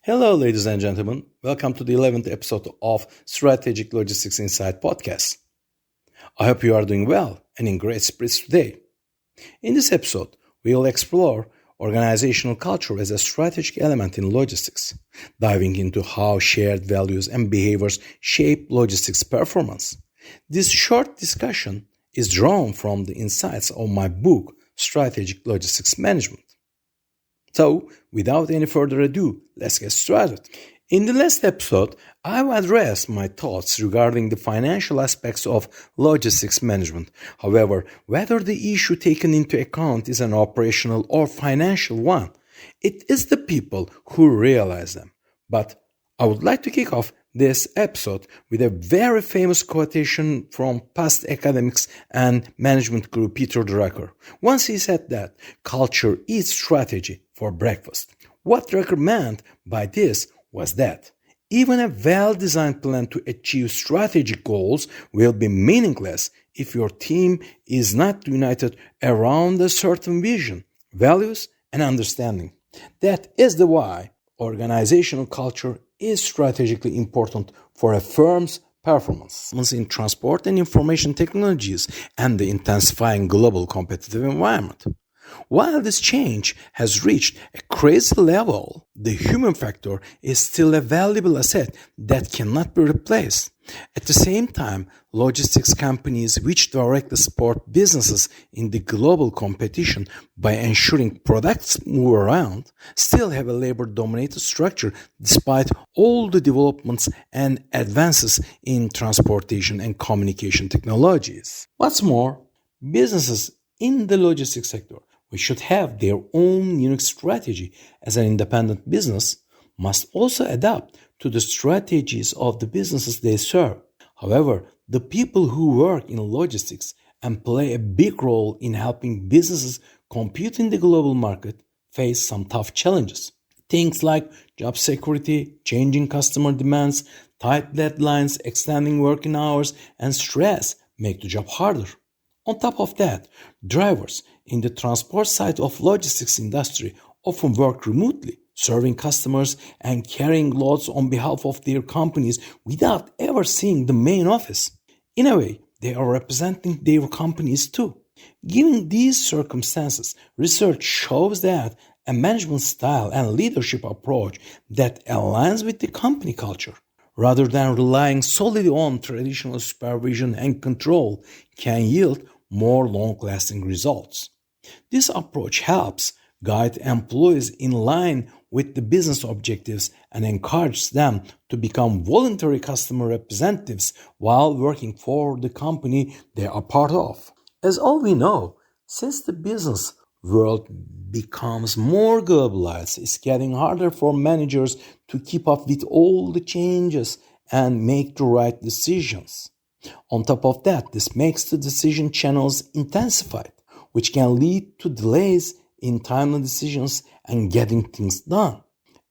Hello, ladies and gentlemen. Welcome to the 11th episode of Strategic Logistics Insight podcast. I hope you are doing well and in great spirits today. In this episode, we will explore organizational culture as a strategic element in logistics, diving into how shared values and behaviors shape logistics performance. This short discussion is drawn from the insights of my book, Strategic Logistics Management. So, without any further ado, let's get started. In the last episode, I've addressed my thoughts regarding the financial aspects of logistics management. However, whether the issue taken into account is an operational or financial one, it is the people who realize them. But I would like to kick off this episode with a very famous quotation from past academics and management guru Peter Drucker. Once he said that culture is strategy for breakfast. What Drucker meant by this was that even a well-designed plan to achieve strategic goals will be meaningless if your team is not united around a certain vision, values, and understanding. That is the why organizational culture is strategically important for a firm's performance in transport and information technologies and the intensifying global competitive environment. While this change has reached a crazy level, the human factor is still a valuable asset that cannot be replaced. At the same time, logistics companies which directly support businesses in the global competition by ensuring products move around still have a labor-dominated structure despite all the developments and advances in transportation and communication technologies. What's more, businesses in the logistics sector which should have their own unique strategy as an independent business must also adapt to the strategies of the businesses they serve. However, the people who work in logistics and play a big role in helping businesses compete in the global market face some tough challenges. Things like job security, changing customer demands, tight deadlines, extending working hours, and stress make the job harder. On top of that, drivers in the transport side of logistics industry often work remotely, serving customers and carrying loads on behalf of their companies without ever seeing the main office. In a way, they are representing their companies too. Given these circumstances, research shows that a management style and leadership approach that aligns with the company culture, rather than relying solely on traditional supervision and control, can yield more long-lasting results. This approach helps guide employees in line with the business objectives and encourages them to become voluntary customer representatives while working for the company they are part of. As all we know, since the business world becomes more globalized, it's getting harder for managers to keep up with all the changes and make the right decisions. On top of that, this makes the decision channels intensified, which can lead to delays in timely decisions and getting things done.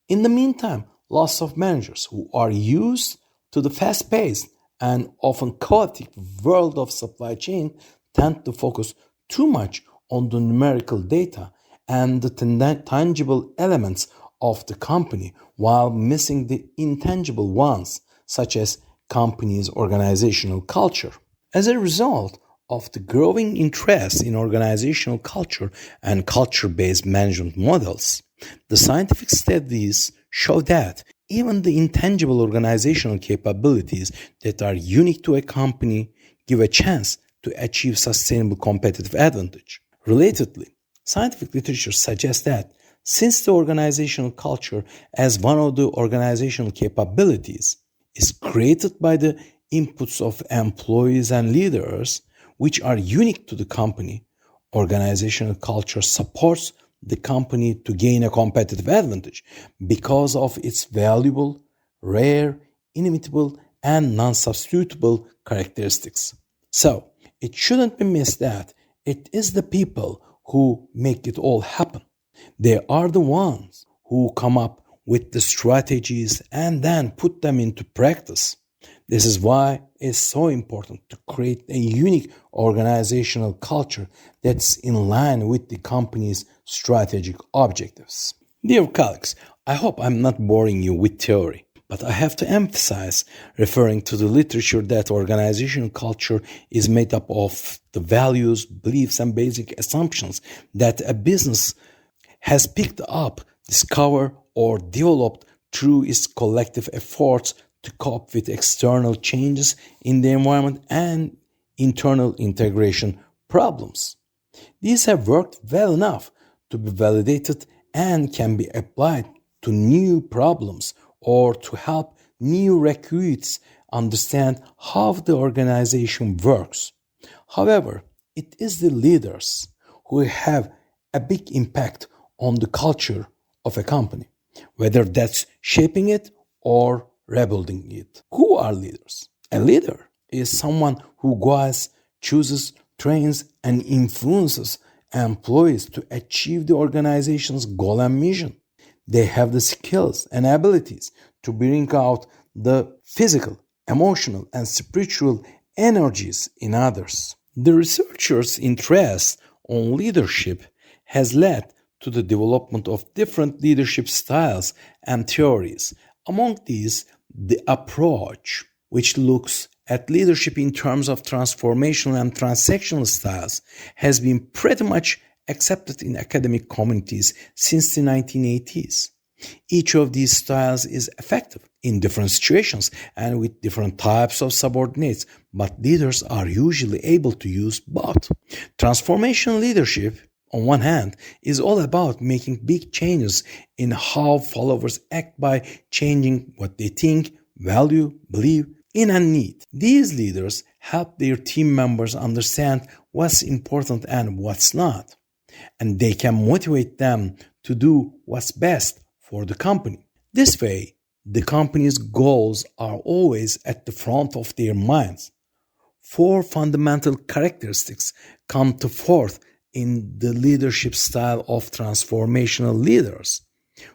In the meantime, lots of managers who are used to the fast-paced and often chaotic world of supply chain tend to focus too much on the numerical data and the tangible elements of the company while missing the intangible ones, such as company's organizational culture. As a result of the growing interest in organizational culture and culture-based management models, the scientific studies show that even the intangible organizational capabilities that are unique to a company give a chance to achieve sustainable competitive advantage. Relatedly, scientific literature suggests that since the organizational culture as one of the organizational capabilities is created by the inputs of employees and leaders, which are unique to the company, organizational culture supports the company to gain a competitive advantage because of its valuable, rare, inimitable, and non-substitutable characteristics. So, it shouldn't be missed that it is the people who make it all happen. They are the ones who come up with the strategies and then put them into practice. This is why it's so important to create a unique organizational culture that's in line with the company's strategic objectives. Dear colleagues, I hope I'm not boring you with theory, but I have to emphasize, referring to the literature, that organizational culture is made up of the values, beliefs, and basic assumptions that a business has picked up, discovered, or developed through its collective efforts to cope with external changes in the environment and internal integration problems. These have worked well enough to be validated and can be applied to new problems or to help new recruits understand how the organization works. However, it is the leaders who have a big impact on the culture of a company, whether that's shaping it or rebuilding it. Who are leaders? A leader is someone who guides, chooses, trains, and influences employees to achieve the organization's goal and mission. They have the skills and abilities to bring out the physical, emotional, and spiritual energies in others. The researchers' interest on leadership has led to the development of different leadership styles and theories. Among these, the approach, which looks at leadership in terms of transformational and transactional styles, has been pretty much accepted in academic communities since the 1980s. Each of these styles is effective in different situations and with different types of subordinates, but leaders are usually able to use both. Transformational leadership, on one hand, is all about making big changes in how followers act by changing what they think, value, believe in, and need. These leaders help their team members understand what's important and what's not, and they can motivate them to do what's best for the company. This way, the company's goals are always at the front of their minds. Four fundamental characteristics come to forth in the leadership style of transformational leaders,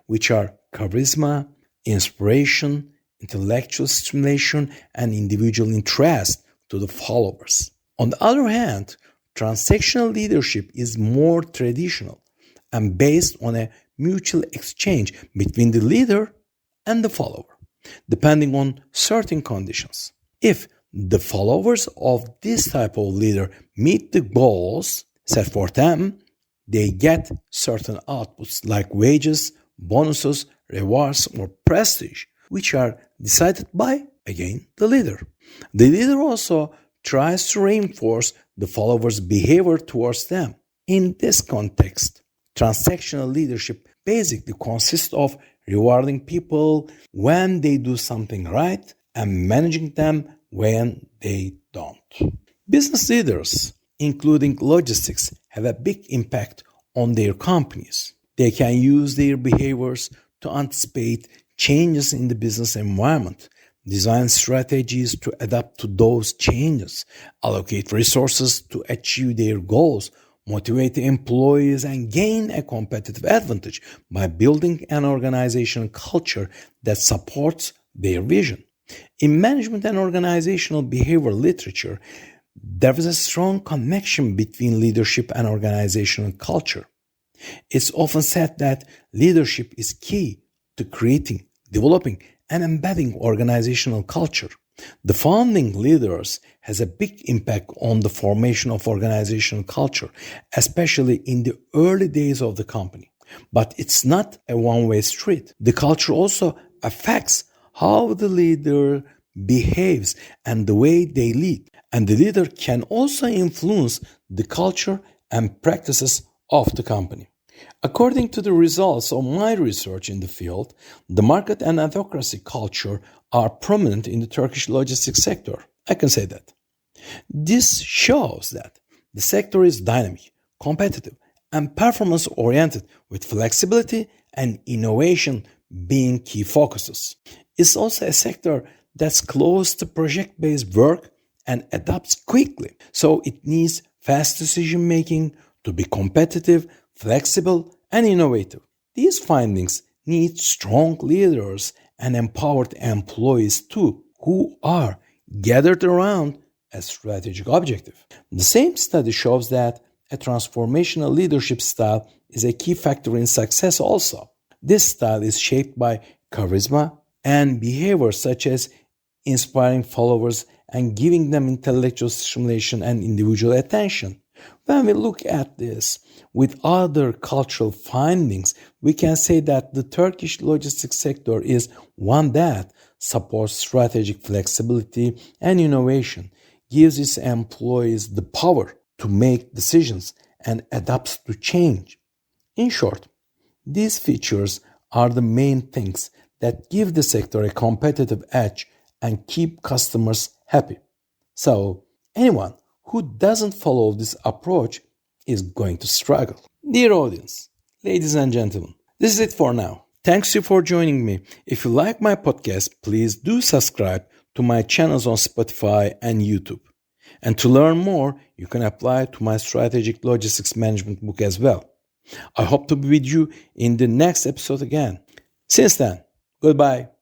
which are charisma, inspiration, intellectual stimulation, and individual interest to the followers. On the other hand, transactional leadership is more traditional and based on a mutual exchange between the leader and the follower, depending on certain conditions. If the followers of this type of leader meet the goals set for them, they get certain outputs like wages, bonuses, rewards, or prestige, which are decided by, again, the leader. The leader also tries to reinforce the followers' behavior towards them. In this context, transactional leadership basically consists of rewarding people when they do something right and managing them when they don't. Business leaders, including logistics, have a big impact on their companies. They can use their behaviors to anticipate changes in the business environment, design strategies to adapt to those changes, allocate resources to achieve their goals, motivate employees, and gain a competitive advantage by building an organizational culture that supports their vision. In management and organizational behavior literature, there is a strong connection between leadership and organizational culture. It's often said that leadership is key to creating, developing, and embedding organizational culture. The founding leaders has a big impact on the formation of organizational culture, especially in the early days of the company. But it's not a one-way street. The culture also affects how the leader behaves and the way they lead. And the leader can also influence the culture and practices of the company. According to the results of my research in the field, the market and advocacy culture are prominent in the Turkish logistics sector. I can say that. This shows that the sector is dynamic, competitive, and performance-oriented, with flexibility and innovation being key focuses. It's also a sector that's close to project-based work and adapts quickly, so it needs fast decision-making to be competitive, flexible, and innovative. These findings need strong leaders and empowered employees too, who are gathered around a strategic objective. The same study shows that a transformational leadership style is a key factor in success also. This style is shaped by charisma and behavior such as inspiring followers and giving them intellectual stimulation and individual attention. When we look at this with other cultural findings, we can say that the Turkish logistics sector is one that supports strategic flexibility and innovation, gives its employees the power to make decisions, and adapts to change. In short, these features are the main things that give the sector a competitive edge and keep customers happy. So, anyone who doesn't follow this approach is going to struggle. Dear audience, ladies and gentlemen, this is it for now. Thanks you for joining me. If you like my podcast, please do subscribe to my channels on Spotify and YouTube. And to learn more, you can apply to my strategic logistics management book as well. I hope to be with you in the next episode again. Since then, goodbye.